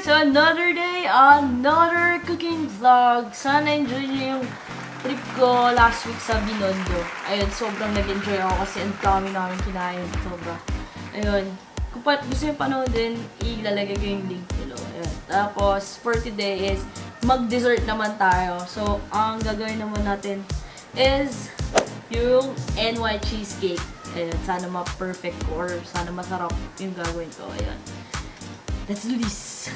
guys! Another day, another cooking vlog. Sana enjoy niyo yung trip ko last week sa Binondo. Ayun, sobrang nag-enjoy ako kasi ang dami namin kinain. Sobra. Ayun. Kung gusto nyo panoodin, ilalagay ko yung link below. Ayun. Tapos, for today is mag-dessert naman tayo. So, ang gagawin naman natin is yung NY cheesecake. Ayun, sana ma-perfect ko or sana masarap yung gagawin ko. Ayun. Let's do this!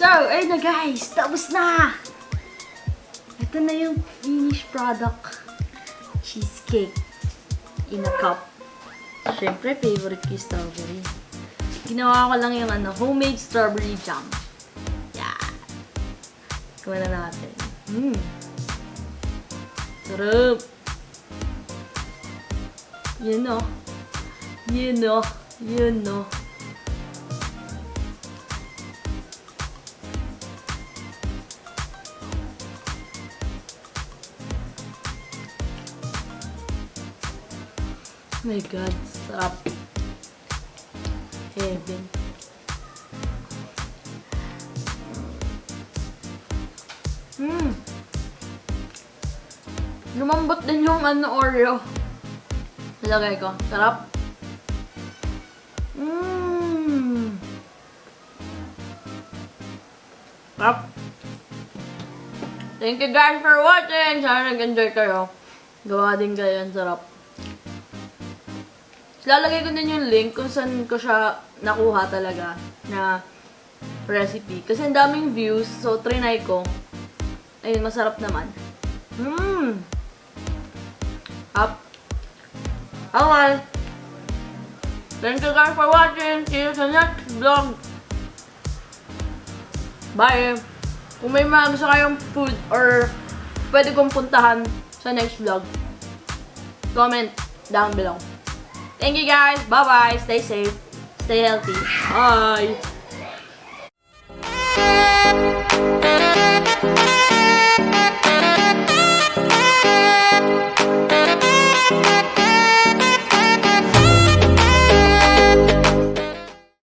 So, ayun na guys. Tapos na! Ito na yung finished product. Cheesecake. In a cup. Siyempre, favorite ko yung strawberry. Ginawa ko lang yung homemade strawberry jam. Yeah. Kuha na natin. Sarap! Yun o. Yun o. Yun o. Oh my God, sarap. Heaven. Lumambot din yung Oreo. Nilagay ko. Sarap. Sarap. Thank you guys for watching. Sana nag-enjoy kayo. Gawa din kayo. Ang sarap. Lalagay ko din yung link kung saan ko siya nakuha talaga na recipe. Kasi ang daming views, so trinay ko. Ayun, masarap naman. Up. Okay. Thank you guys for watching. See you sa next vlog. Bye. Kung may mga gusto kayong food or pwede kong puntahan sa next vlog, comment down below. Thank you guys. Bye-bye. Stay safe. Stay healthy. Bye.